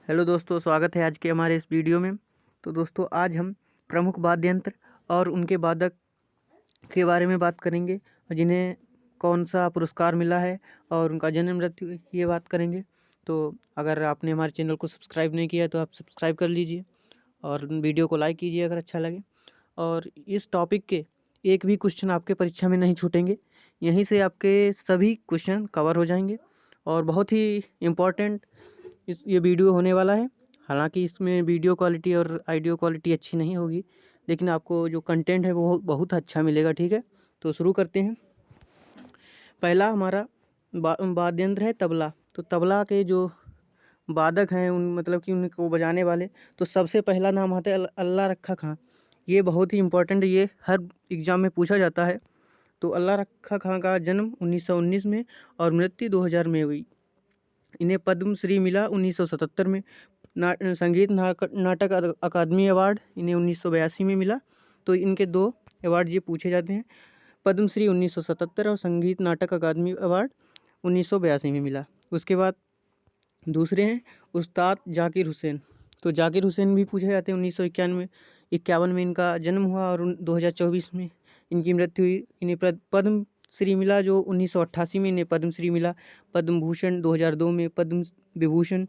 Hello दोस्तों, स्वागत है आज के हमारे इस वीडियो में। तो दोस्तों, आज हम प्रमुख वाद्य यंत्र और उनके वादक के बारे में बात करेंगे, जिन्हें कौन सा पुरस्कार मिला है और उनका जन्म मृत्यु, ये बात करेंगे। तो अगर आपने हमारे चैनल को सब्सक्राइब नहीं किया है तो आप सब्सक्राइब कर लीजिए और वीडियो को लाइक कीजिए अगर अच्छा लगे। और इस टॉपिक के एक भी क्वेश्चन आपके परीक्षा में नहीं छूटेंगे, यहीं से आपके सभी क्वेश्चन कवर हो जाएंगे और बहुत ही इम्पोर्टेंट ये वीडियो होने वाला है। हालांकि इसमें वीडियो क्वालिटी और ऑडियो क्वालिटी अच्छी नहीं होगी, लेकिन आपको जो कंटेंट है वो बहुत अच्छा मिलेगा। ठीक है, तो शुरू करते हैं। पहला हमारा वाद्य यंत्र है तबला। तो तबला के जो वादक हैं, उन मतलब कि उनको बजाने वाले, तो सबसे पहला नाम आता है अल्लाह रखा खां। ये बहुत ही इम्पोर्टेंट, ये हर एग्ज़ाम में पूछा जाता है। तो अल्लाह रखा खां का जन्म 1919 में और मृत्यु 2000 में हुई। इन्हें पद्म श्री मिला 1977 में। संगीत नाटक अकादमी अवार्ड इन्हें 1982 में मिला। तो इनके दो अवार्ड ये पूछे जाते हैं, पद्मश्री 1977 और संगीत नाटक अकादमी अवार्ड 1982 में मिला। उसके बाद दूसरे हैं उस्ताद जाकिर हुसैन। तो जाकिर हुसैन भी पूछे जाते हैं। 1991 में इनका जन्म हुआ और 2024 में इनकी मृत्यु हुई। इन्हें पद्म श्री मिला जो 1988 में इन्हें पद्म श्री मिला। पद्म भूषण 2002 में, पद्म विभूषण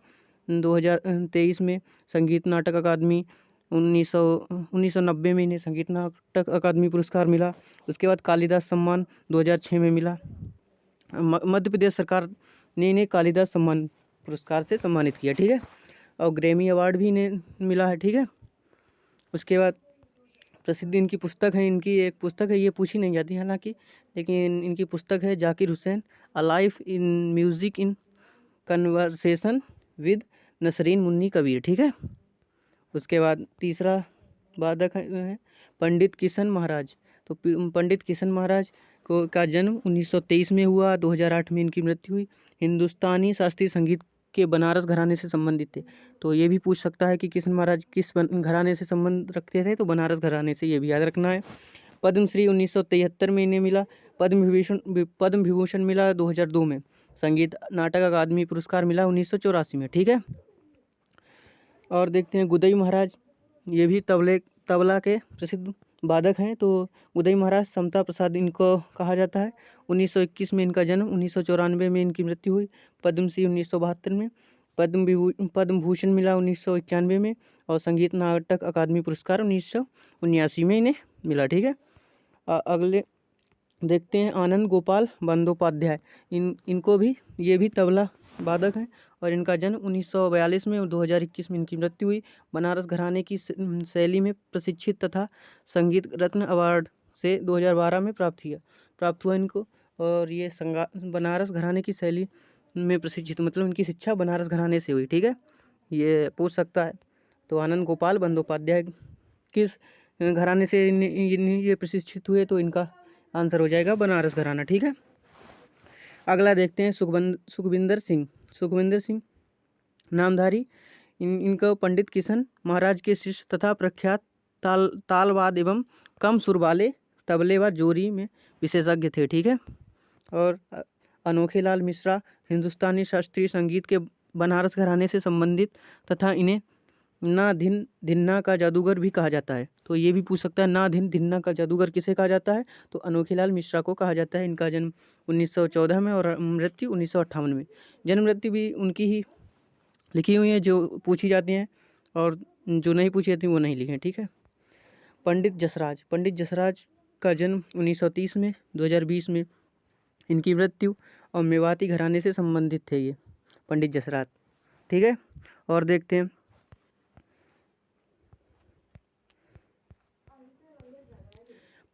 2023 में, संगीत नाटक अकादमी 1990 में इन्हें संगीत नाटक अकादमी पुरस्कार मिला। उसके बाद कालिदास सम्मान 2006 में मिला। मध्य प्रदेश सरकार ने इन्हें कालिदास सम्मान पुरस्कार से सम्मानित किया। ठीक है, और ग्रैमी अवार्ड भी इन्हें मिला है। ठीक है, उसके बाद प्रसिद्ध इनकी पुस्तक है, इनकी एक पुस्तक है, ये पूछी नहीं जाती हालांकि, लेकिन इनकी पुस्तक है Zakir Hussain, a life in music in conversation with Nasreen Munni Kabir. ठीक है, उसके बाद तीसरा वादक है पंडित किशन महाराज। तो पंडित किशन महाराज को का जन्म 1923 में हुआ, 2008 में इनकी मृत्यु हुई। हिंदुस्तानी शास्त्रीय संगीत के बनारस घराने से संबंधित थे। तो ये भी पूछ सकता है कि किशन महाराज किस घराने से संबंध रखते थे, तो बनारस घराने से, ये भी याद रखना है। पद्मश्री 1973 में इन्हें मिला। पद्म विभूषण मिला 2002 में। संगीत नाटक अकादमी पुरस्कार मिला 1984 में। ठीक है, और देखते हैं गुदई महाराज। ये भी तबला के प्रसिद्ध वादक हैं। तो उदय महाराज समता प्रसाद इनको कहा जाता है। 1921 में इनका जन्म, 1994 में इनकी मृत्यु हुई। पद्मश्री 1972 में, पद्म भूषण मिला 1991 में और संगीत नाटक अकादमी पुरस्कार 1979 में इन्हें मिला। ठीक है, अगले देखते हैं आनंद गोपाल बंदोपाध्याय। इनको भी, ये भी तबला वादक हैं और इनका जन्म 1942 में और 2021 में इनकी मृत्यु हुई। बनारस घराने की शैली में प्रशिक्षित तथा संगीत रत्न अवार्ड से 2012 में प्राप्त हुआ इनको। और ये बनारस घराने की शैली में प्रशिक्षित, मतलब इनकी शिक्षा बनारस घराने से हुई। ठीक है, ये पूछ सकता है। तो आनंद गोपाल बंदोपाध्याय किस घराने से ये प्रशिक्षित हुए, तो इनका आंसर हो जाएगा बनारस घराना। ठीक है, अगला देखते हैं सुखविंदर सिंह नामधारी। इनको पंडित किशन महाराज के शिष्य तथा प्रख्यात तालवाद एवं कम सुर वाले तबले व जोरी में विशेषज्ञ थे। ठीक है, और अनोखे लाल मिश्रा हिंदुस्तानी शास्त्रीय संगीत के बनारस घराने से संबंधित तथा इन्हें ना धिन धिन्ना का जादूगर भी कहा जाता है। तो ये भी पूछ सकता है, ना धिन धिन्ना का जादूगर किसे कहा जाता है, तो अनोखीलाल मिश्रा को कहा जाता है। इनका जन्म 1914 में और मृत्यु 1958 में। जन्म मृत्यु भी उनकी ही लिखी हुई है जो पूछी जाती हैं, और जो नहीं पूछी जाती वो नहीं लिखी हैं। ठीक है, पंडित जसराज का जन्म 1930 में, 2020 में इनकी मृत्यु, और मेवाती घराने से संबंधित थे ये पंडित जसराज। ठीक है, और देखते हैं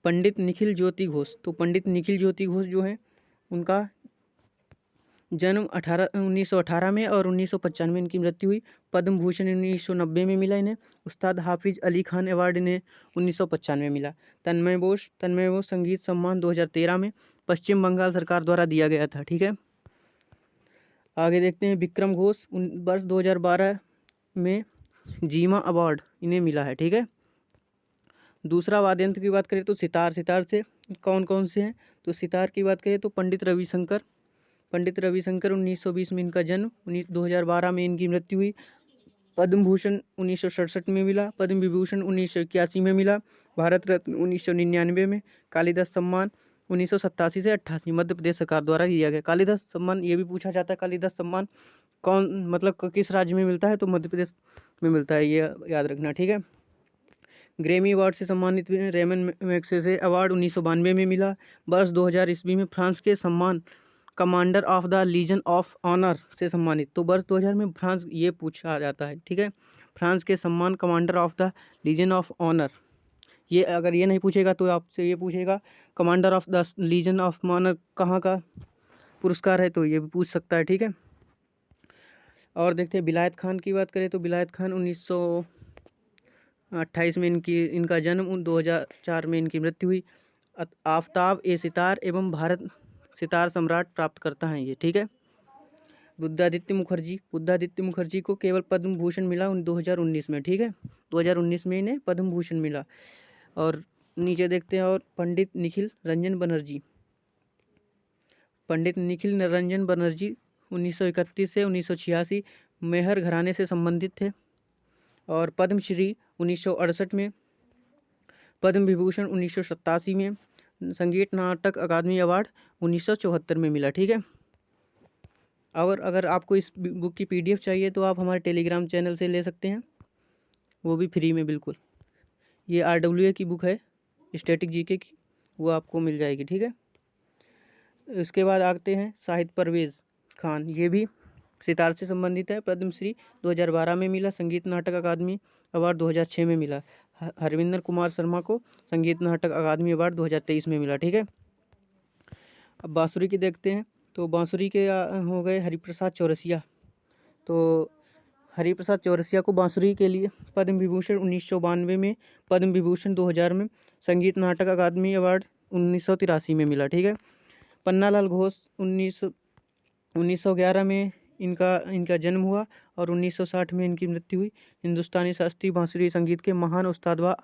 पंडित निखिल ज्योति घोष। तो पंडित निखिल ज्योति घोष जो है, उनका जन्म 1918 में और 1995 इनकी मृत्यु हुई। पद्म भूषण 1990 में मिला इन्हें। उस्ताद हाफिज अली खान अवार्ड इन्हें 1995 में मिला। तन्मय बोस संगीत सम्मान 2013 में पश्चिम बंगाल सरकार द्वारा दिया गया था। ठीक है, आगे देखते हैं विक्रम घोष। वर्ष 2012 में जीमा अवार्ड इन्हें मिला है। ठीक है, दूसरा वाद्य यंत्र की बात करें तो सितार से कौन कौन से हैं, तो सितार की बात करें तो पंडित रविशंकर 1920 में इनका जन्म, 2012 में इनकी मृत्यु हुई। पद्म भूषण 1967 में मिला, पद्म विभूषण 1981 में मिला, भारत रत्न 1999 में, कालिदास सम्मान 1987 से 88 मध्य प्रदेश सरकार द्वारा दिया गया। कालिदास सम्मान ये भी पूछा जाता है, कालिदास सम्मान कौन मतलब किस राज्य में मिलता है, तो मध्य प्रदेश में मिलता है, ये याद रखना, ठीक है। ग्रैमी अवार्ड से सम्मानित हुए हैं, रेमन मैग्सेसे अवार्ड 1992 में मिला। वर्ष 2000 ईस्वी में फ्रांस के सम्मान commander of the Legion of Honour से सम्मानित। तो वर्ष 2000 में फ्रांस ये पूछा जाता है, ठीक है, फ्रांस के सम्मान commander of the Legion of Honour. ये अगर ये नहीं पूछेगा तो आपसे ये पूछेगा commander of the Legion of Honour कहाँ का पुरस्कार है, तो ये भी पूछ सकता है, ठीक है। और देखते हैं विलायत खान की बात करें तो विलायत खान 1928 में इनका जन्म, 2004 में इनकी मृत्यु हुई। आफताब ए सितार एवं भारत सितार सम्राट प्राप्त करता है ये, ठीक है। बुद्धादित्य मुखर्जी को केवल पद्म भूषण मिला 2019 में, ठीक है, 2019 में इन्हें पद्म भूषण मिला। और नीचे देखते हैं, और पंडित निखिल रंजन बनर्जी 1931 से 1986 मेहर घराने से संबंधित थे। और पद्मश्री 1968 में, पद्म विभूषण 1987 में, संगीत नाटक अकादमी अवार्ड 1974 में मिला, ठीक है। और अगर आपको इस बुक की PDF चाहिए तो आप हमारे टेलीग्राम चैनल से ले सकते हैं, वो भी फ्री में बिल्कुल। ये RWA की बुक है, स्टैटिक GK की, वो आपको मिल जाएगी, ठीक है। इसके बाद आते हैं शाहिद परवेज़ खान, ये भी सितार से संबंधित है, पद्मश्री 2012 में मिला, संगीत नाटक अकादमी अवार्ड 2006 में मिला। हरविंदर कुमार शर्मा को संगीत नाटक अकादमी अवार्ड 2023 में मिला, ठीक है। अब बांसुरी की देखते हैं, तो बांसुरी के हो गए हरिप्रसाद चौरसिया। तो हरिप्रसाद चौरसिया को बांसुरी के लिए पद्म विभूषण 1992 में, पद्म विभूषण 2000 में, संगीत नाटक अकादमी अवार्ड 1983 में मिला, ठीक है। पन्नालाल घोष 1911 में इनका जन्म हुआ और 1960 में इनकी मृत्यु हुई। हिंदुस्तानी शास्त्रीय बांसुरी संगीत के महान उस्ताद व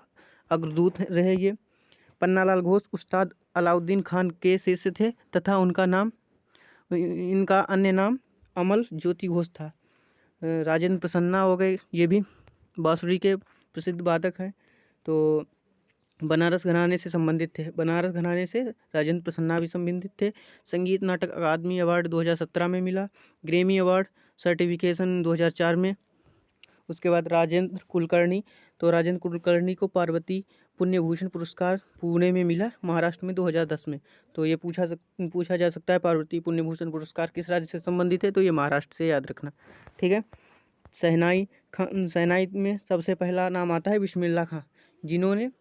अग्रदूत रहे ये। पन्नालाल घोष उस्ताद अलाउद्दीन खान के शिष्य थे तथा इनका अन्य नाम अमल ज्योति घोष था। राजेंद्र प्रसन्ना हो गए, ये भी बांसुरी के प्रसिद्ध वादक हैं, तो बनारस घराने से संबंधित थे, बनारस घराने से राजेंद्र प्रसन्ना भी संबंधित थे। संगीत नाटक अकादमी अवार्ड 2017 में मिला, ग्रैमी अवार्ड सर्टिफिकेशन 2004 में। उसके बाद राजेंद्र कुलकर्णी, तो राजेंद्र कुलकर्णी को पार्वती पुण्य भूषण पुरस्कार पुणे में मिला, महाराष्ट्र में 2010 में। तो ये पूछा जा सकता है पार्वती पुण्य भूषण पुरस्कार किस राज्य से संबंधित है, तो ये महाराष्ट्र से, याद रखना, ठीक है। शहनाई में सबसे पहला नाम आता है बिस्मिल्लाह खां, जिन्होंने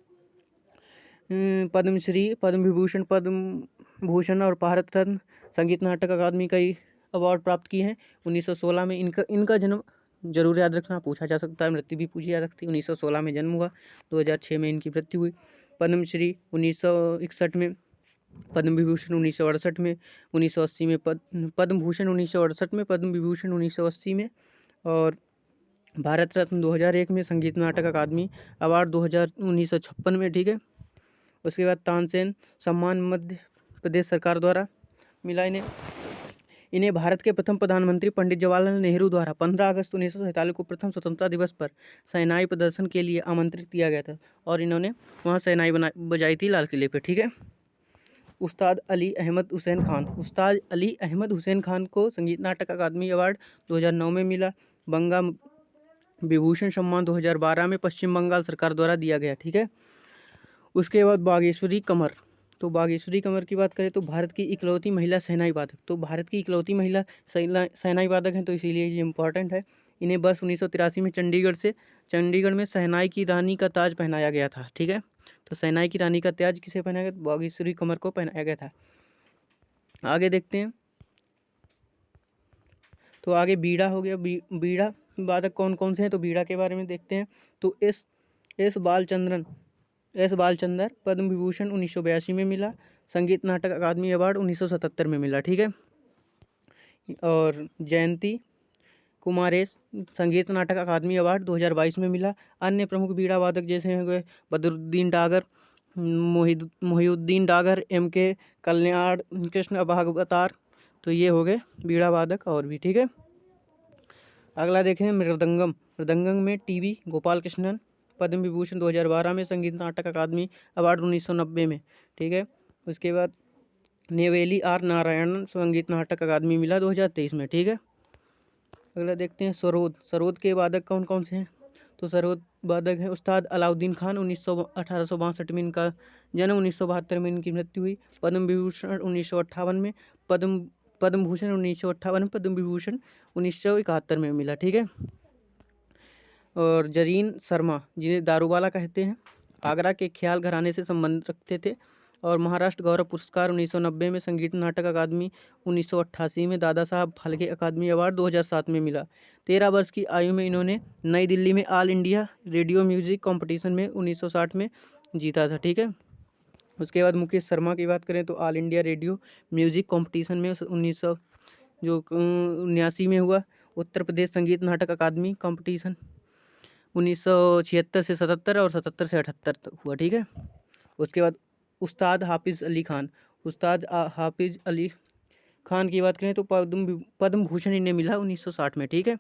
पद्मश्री, पद्म विभूषण, पद्म भूषण और भारत रत्न संगीत नाटक अकादमी कई अवार्ड प्राप्त किए हैं। 1916 में इनका जन्म जरूर याद रखना, पूछा जा सकता है, मृत्यु भी पूछी जा सकती है। 1916 में जन्म हुआ, 2006 में इनकी मृत्यु हुई। पद्मश्री 1961 में, पद्म विभूषण 1968 में, 1980 में पद्म भूषण 1968 में, पद्म विभूषण 1980 में, और भारत रत्न 2001 में, संगीत नाटक अकादमी अवार्ड 1956 में, ठीक है। उसके बाद तानसेन सम्मान मध्य प्रदेश सरकार द्वारा मिला इन्हें भारत के प्रथम प्रधानमंत्री पंडित जवाहरलाल नेहरू द्वारा 15 अगस्त 1947 को प्रथम स्वतंत्रता दिवस पर शहनाई प्रदर्शन के लिए आमंत्रित किया गया था और इन्होंने वहाँ शहनाई बजाई थी लाल किले पे, ठीक है। उस्ताद अली अहमद हुसैन खान को संगीत नाटक अकादमी अवार्ड 2009 में मिला। बंगा विभूषण सम्मान 2012 में पश्चिम बंगाल सरकार द्वारा दिया गया, ठीक है। उसके बाद बागेश्वरी कमर, तो बागेश्वरी कमर की बात करें तो भारत की इकलौती महिला शहनाई वादक, तो भारत की इकलौती महिला शहनाई वादक हैं, तो इसीलिए ये इम्पॉर्टेंट है। इन्हें वर्ष 1983 में चंडीगढ़ में शहनाई की रानी का ताज पहनाया गया था, ठीक है। तो शहनाई की रानी का ताज किसे पहनाया गया? बागेश्वरी कमर को पहनाया गया था। आगे देखते हैं, तो आगे बीड़ा हो गया। बीड़ा वादक कौन कौन से हैं, तो बीड़ा के बारे में देखते हैं। तो एस बालचंदर पद्म विभूषण 1982 में मिला, संगीत नाटक अकादमी अवार्ड 1977 में मिला, ठीक है। और जयंती कुमारेश संगीत नाटक अकादमी अवार्ड 2022 में मिला। अन्य प्रमुख बीड़ा वादक जैसे हैं बदरुद्दीन डागर, मोहिउद्दीन डागर, MK कल्याण कृष्ण भागवतार, तो ये हो गए बीड़ा वादक और भी, ठीक है। अगला देखें मृदंगम। मृदंगम में टीवी गोपाल कृष्णन पद्म विभूषण 2012 में, संगीत नाटक अकादमी अवार्ड 1990 में। ठीक है। उसके बाद नेवेली आर नारायणन संगीत नाटक अकादमी मिला 2023 में। ठीक है। अगला देखते हैं सरोद। सरोद के वादक कौन कौन से हैं? तो सरोद वादक हैं उस्ताद अलाउद्दीन खान। 1862 में इनका जन्म, 1972 में इनकी मृत्यु हुई। पद्म विभूषण 1958 में, पद्म भूषण 1958 में, पद्म विभूषण 1971 में मिला। ठीक है। और जरीन शर्मा, जिन्हें दारूवाला कहते हैं, आगरा के ख्याल घराने से संबंध रखते थे। और महाराष्ट्र गौरव पुरस्कार 1990 में, संगीत नाटक अकादमी 1988 में, दादा साहब फाल्के अकादमी अवार्ड 2007 में मिला। 13 वर्ष की आयु में इन्होंने नई दिल्ली में all India radio music competition में 1960 में जीता था। ठीक है। उसके बाद मुकेश शर्मा की बात करें तो all India radio music competition में 1979 में हुआ। उत्तर प्रदेश संगीत नाटक अकादमी कंपटीशन 1976 से 77 और 77 से 78 तक हुआ। ठीक है। उसके बाद उस्ताद हाफिज़ अली खान। उस्ताद हाफिज़ अली खान की बात करें तो पद्म भूषण इन्हें मिला 1960 में। ठीक है।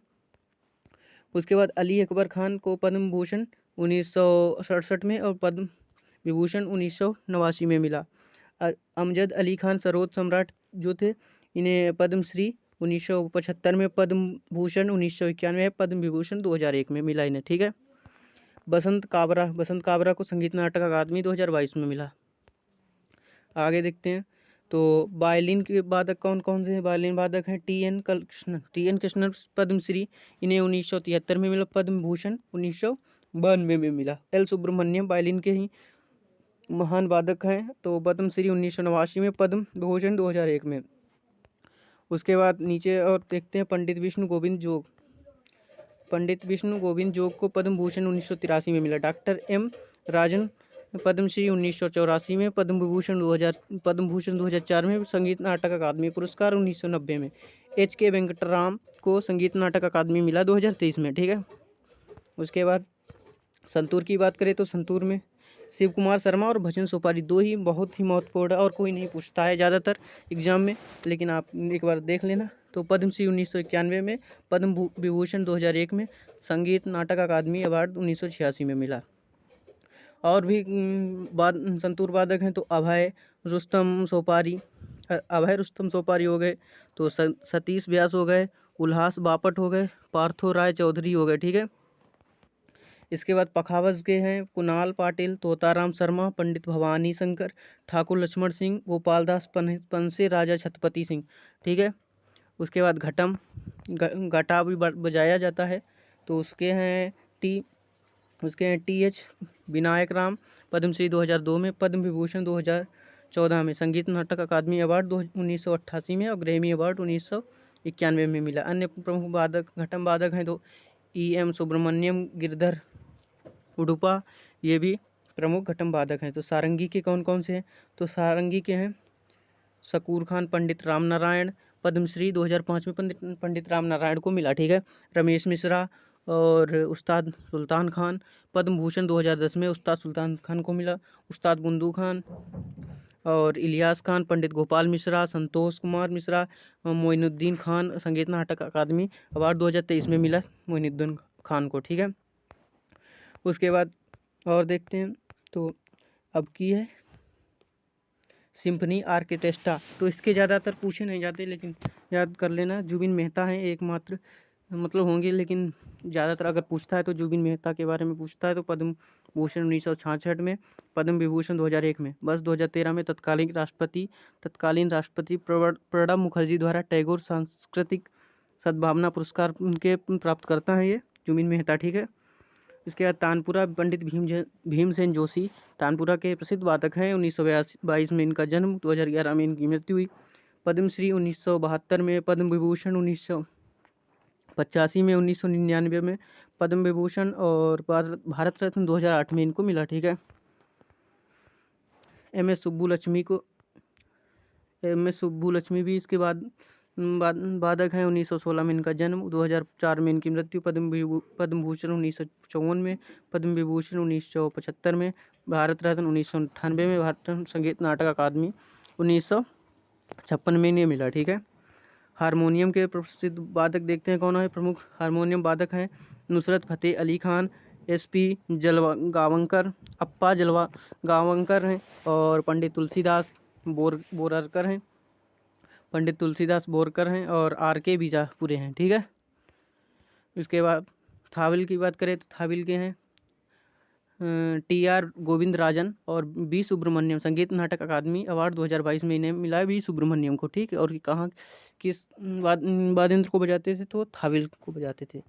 उसके बाद अली अकबर खान को पद्म भूषण 1967 में और पद्म विभूषण 1989 में मिला। अमजद अली खान सरोद सम्राट जो थे, इन्हें पद्मश्री 1975 में, पद्म भूषण 1991 में, पद्म विभूषण 2001 में मिला इन्हें। ठीक है। बसंत काबरा को संगीत नाटक अकादमी 2022 में मिला। आगे देखते हैं तो वायलिन के वादक कौन कौन से हैं? वायलिन वादक हैं टी एन कृष्णन पद्मश्री, इन्हें 1973 में मिला। पद्म भूषण 1992 में मिला। एल सुब्रमण्यम वायलिन के ही महान वादक हैं, तो पद्मश्री 1989 में, पद्म भूषण 2001 में। उसके बाद नीचे और देखते हैं पंडित विष्णु गोविंद जोग को पद्म भूषण 1983 में मिला। डॉक्टर एम राजन पद्मश्री 1984 में, पद्म भूषण 2004 में, संगीत नाटक अकादमी पुरस्कार 1990 में। एच के वेंकटराम को संगीत नाटक अकादमी मिला 2023 में। ठीक है। उसके बाद संतूर की बात करें तो संतूर में शिव कुमार शर्मा और भजन सोपारी दो ही बहुत ही महत्वपूर्ण है, और कोई नहीं पूछता है ज़्यादातर एग्जाम में, लेकिन आप एक बार देख लेना। तो पद्मश्री 1991 में, पद्म विभूषण 2001 में, संगीत नाटक अकादमी अवार्ड 1986 में मिला। और भी संतूर वादक हैं तो अभय रुस्तम सोपारी हो गए, तो सतीश व्यास हो गए, उल्हास बापट हो गए, पार्थो राय चौधरी हो गए। ठीक है। इसके बाद पखावज के हैं कुणाल पाटिल, तोताराम शर्मा, पंडित भवानी शंकर, ठाकुर लक्ष्मण सिंह, गोपालदास पंसे, राजा छत्रपति सिंह। ठीक है। उसके बाद घटा भी बजाया जाता है, तो उसके हैं टी एच विनायक राम, पद्मश्री 2002 में, पद्म विभूषण 2014 में, संगीत नाटक अकादमी अवार्ड 1988 में और ग्रैमी अवार्ड 1991 में मिला। अन्य प्रमुख घटम वादक हैं तो EM सुब्रमण्यम, गिरधर उडुपा, ये भी प्रमुख घटम वादक हैं। तो सारंगी के कौन कौन से हैं? तो सारंगी के हैं शकूर खान, पंडित राम नारायण, पद्मश्री 2005 में पंडित राम नारायण को मिला। ठीक है। रमेश मिश्रा और उस्ताद सुल्तान खान, पद्म भूषण 2010 में उस्ताद सुल्तान खान को मिला। उस्ताद बुंदू खान और इलियास खान, पंडित गोपाल मिश्रा, संतोष कुमार मिश्रा, मोइनुद्दीन खान, संगीत नाटक अकादमी अवार्ड 2023 में मिला मोइनुद्दीन खान को। ठीक है। उसके बाद और देखते हैं तो अब की है सिम्फनी आर्केस्ट्रा। तो इसके ज़्यादातर पूछे नहीं जाते, लेकिन याद कर लेना। जुबिन मेहता हैं एकमात्र, मतलब होंगे, लेकिन ज़्यादातर अगर पूछता है तो जुबिन मेहता के बारे में पूछता है। तो पद्म भूषण 1966 में, पद्म विभूषण 2001 में। वर्ष 2013 में तत्कालीन राष्ट्रपति प्रणब मुखर्जी द्वारा टैगोर सांस्कृतिक सद्भावना पुरस्कार के प्राप्तकर्ता हैं ये जुबिन मेहता। ठीक है। इसके बाद तानपुरा पंडित भीमसेन जोशी तानपुरा के प्रसिद्ध वादक हैं। 1922 में इनका जन्म, 2011 में इनकी मृत्यु हुई। पद्मश्री 1972 में, पद्म विभूषण 1985 में, 1999 में पद्म विभूषण और भारत रत्न 2008 में इनको मिला। ठीक है। एम एस सुब्बुलक्ष्मी भी इसके बाद वादक हैं। 1916 में इनका जन्म, 2004 में इनकी मृत्यु। पद्म भूषण 1954 में, पद्म विभूषण 1975 में, भारत रत्न 1998 में, भारत रत्न संगीत नाटक अकादमी 1956 में इन्हें मिला। ठीक है। हारमोनियम के प्रसिद्ध वादक देखते हैं कौन है। प्रमुख हारमोनियम वादक हैं नुसरत फ़तेह अली खान, SP गावंकर, अप्पा जलवा गावंकर हैं, और पंडित तुलसीदास बोरकर हैं, पंडित तुलसीदास बोरकर हैं, और RK बीजापुरे हैं। ठीक है। इसके बाद थाविल की बात करें तो थाविल के हैं TR गोविंदराजन और B सुब्रमण्यम। संगीत नाटक अकादमी अवार्ड 2022 में इन्हें मिला है B सुब्रमण्यम को। ठीक है। और कहाँ किस वाद्य यंत्र को बजाते थे, तो थाविल को बजाते थे।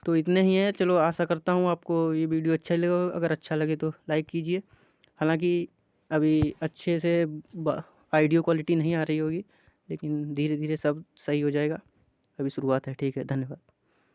तो इतने ही है। चलो, आशा करता हूँ आपको ये वीडियो अच्छा लगा। अगर अच्छा लगे तो लाइक कीजिए। हालांकि अभी अच्छे से ऑडियो क्वालिटी नहीं आ रही होगी, लेकिन धीरे धीरे सब सही हो जाएगा। अभी शुरुआत है। ठीक है, धन्यवाद।